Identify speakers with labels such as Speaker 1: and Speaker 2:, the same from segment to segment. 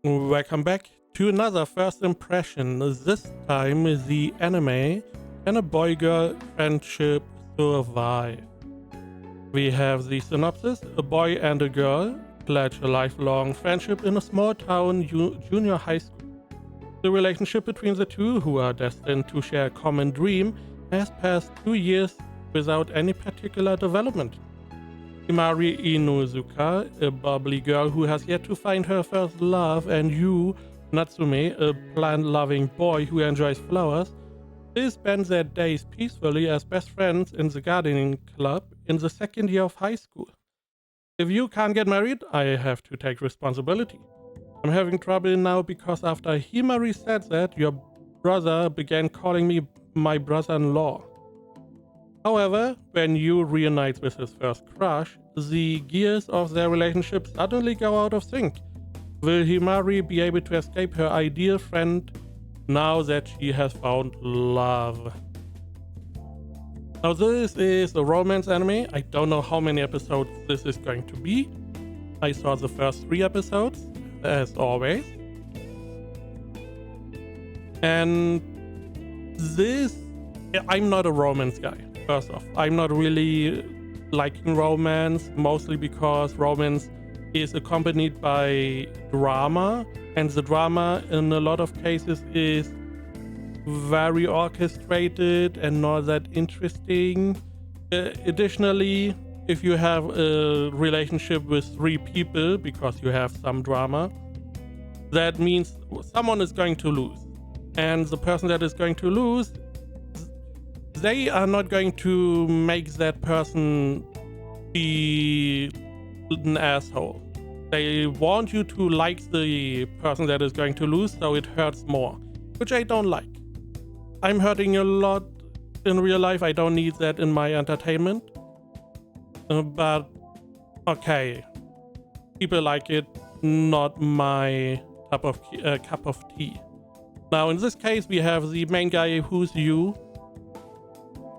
Speaker 1: Welcome back to another first impression. This time the anime Can a Boy-Girl Friendship Survive? We have the synopsis. A boy and a girl pledge a lifelong friendship in a small town junior high school. The relationship between the two, who are destined to share a common dream, has passed 2 years without any particular development. Himari Inuzuka, a bubbly girl who has yet to find her first love, and Yu Natsume, a plant-loving boy who enjoys flowers, they spend their days peacefully as best friends in the gardening club in the second year of high school. If you can't get married, I have to take responsibility. I'm having trouble now because after Himari said that, your brother began calling me my brother-in-law. However, when Yu reunites with his first crush, the gears of their relationship suddenly go out of sync. Will Himari be able to escape her ideal friend now that she has found love? Now this is a romance anime. I don't know how many episodes this is going to be. I saw the first 3 episodes, as always. And this... I'm not a romance guy. First off, I'm not really liking romance, mostly because romance is accompanied by drama, and the drama in a lot of cases is very orchestrated and not that interesting. Additionally, if you have a relationship with 3 people because you have some drama, that means someone is going to lose. And the person that is going to lose, they are not going to make that person be an asshole. They want you to like the person that is going to lose, so it hurts more, which I don't like. I'm hurting a lot in real life. I don't need that in my entertainment. But okay, people like it, not my cup of tea. Now in this case, we have the main guy, who's Yu.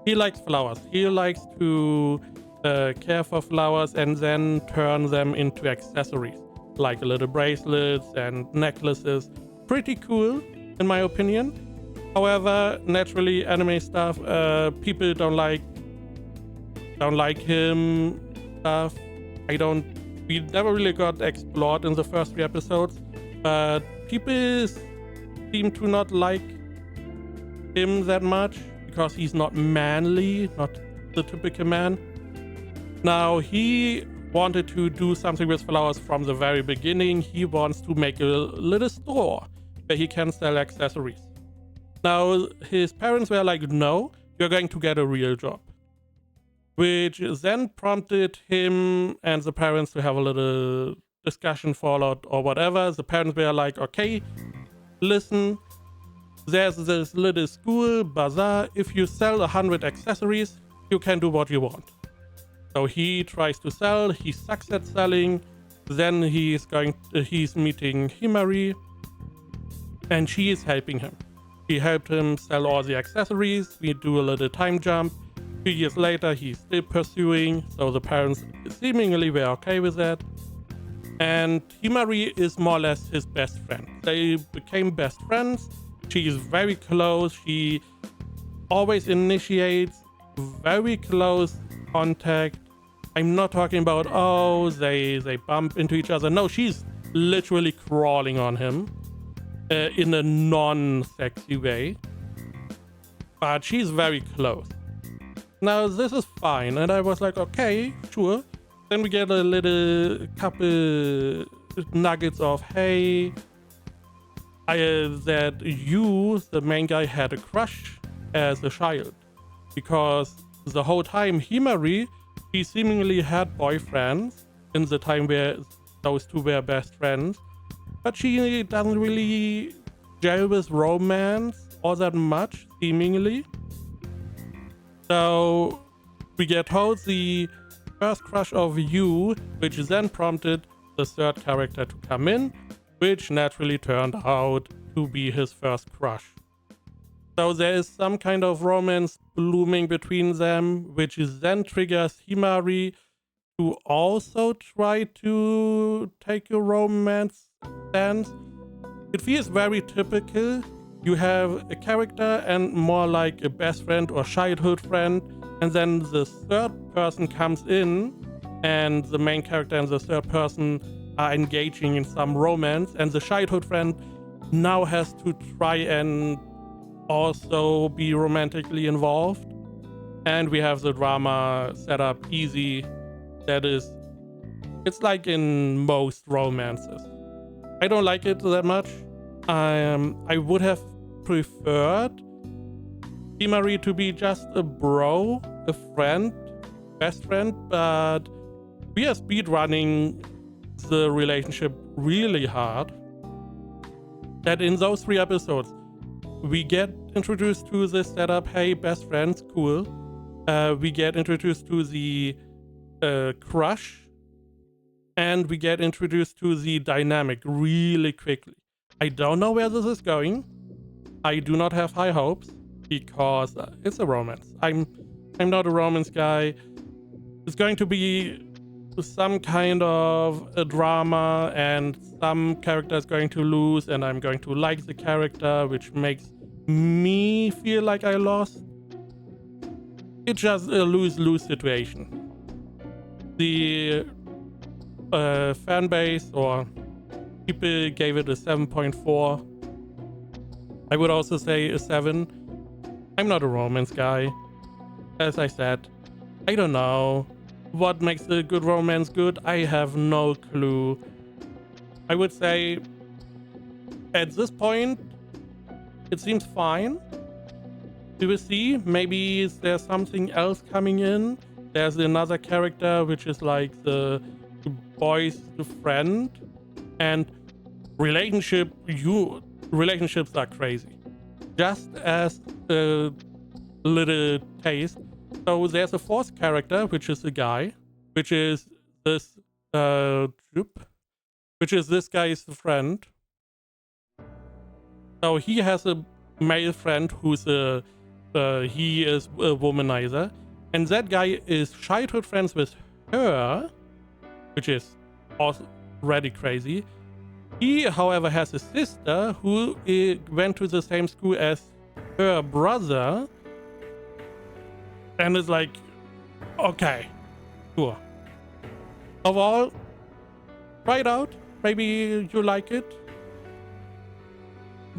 Speaker 1: He likes flowers. He likes to care for flowers and then turn them into accessories, like little bracelets and necklaces. Pretty cool, in my opinion. However, naturally, anime stuff, people don't like him stuff. We never really got explored in the first 3 episodes, but people seem to not like him that much, because he's not manly, not the typical man. Now, he wanted to do something with flowers from the very beginning. He wants to make a little store where he can sell accessories. Now, his parents were like, no, you're going to get a real job. Which then prompted him and the parents to have a little discussion, fallout, or whatever. The parents were like, okay, listen, there's this little school bazaar. If you sell 100 accessories, you can do what you want. So he tries to sell. He sucks at selling. Then he's meeting Himari, and she is helping him. She helped him sell all the accessories. We do a little time jump. 2 years later, he's still pursuing. So the parents seemingly were okay with that. And Himari is more or less his best friend. They became best friends. She is very close. She always initiates very close contact. I'm not talking about, oh, they bump into each other. No, she's literally crawling on him in a non-sexy way. But she's very close. Now, this is fine. And I was like, okay, sure. Then we get a little couple nuggets of, hey, that you, the main guy, had a crush as a child, because the whole time Himari, she seemingly had boyfriends in the time where those two were best friends, but she doesn't really gel with romance all that much, seemingly. So we get told the first crush of Yu, which then prompted the third character to come in, which naturally turned out to be his first crush. So there is some kind of romance blooming between them, which then triggers Himari to also try to take a romance stance. It feels very typical. You have a character and more like a best friend or childhood friend, and then the third person comes in, and the main character and the third person are engaging in some romance, and the childhood friend now has to try and also be romantically involved. And we have the drama set up easy. It's like in most romances. I don't like it that much. I would have preferred Kimari to be just a bro, a friend, best friend, but we are speedrunning the relationship really hard. That in those 3 episodes, we get introduced to this setup, hey, best friends, cool. We get introduced to the crush, and we get introduced to the dynamic really quickly. I don't know where this is going. I do not have high hopes because it's a romance. I'm not a romance guy. It's going to be some kind of a drama, and some character is going to lose, and I'm going to like the character, which makes me feel like I lost. It's just a lose-lose situation. The fan base or people gave it a 7.4. I would also say a 7. I'm not a romance guy. As I said, I don't know what makes a good romance good. I have no clue. I would say at this point it seems fine. We will see. Maybe there's something else coming in. There's another character which is like the boy's friend, and relationships are crazy. Just as a little taste. So there's a 4th character, which is a guy, which is this guy's friend. So he has a male friend who's he is a womanizer, and that guy is childhood friends with her, which is already crazy. He, however, has a sister who went to the same school as her brother, and it's like, okay, sure. Overall, try it out. Maybe you like it.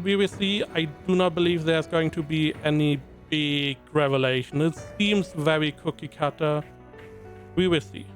Speaker 1: We will see. I do not believe there's going to be any big revelation. It seems very cookie cutter. We will see.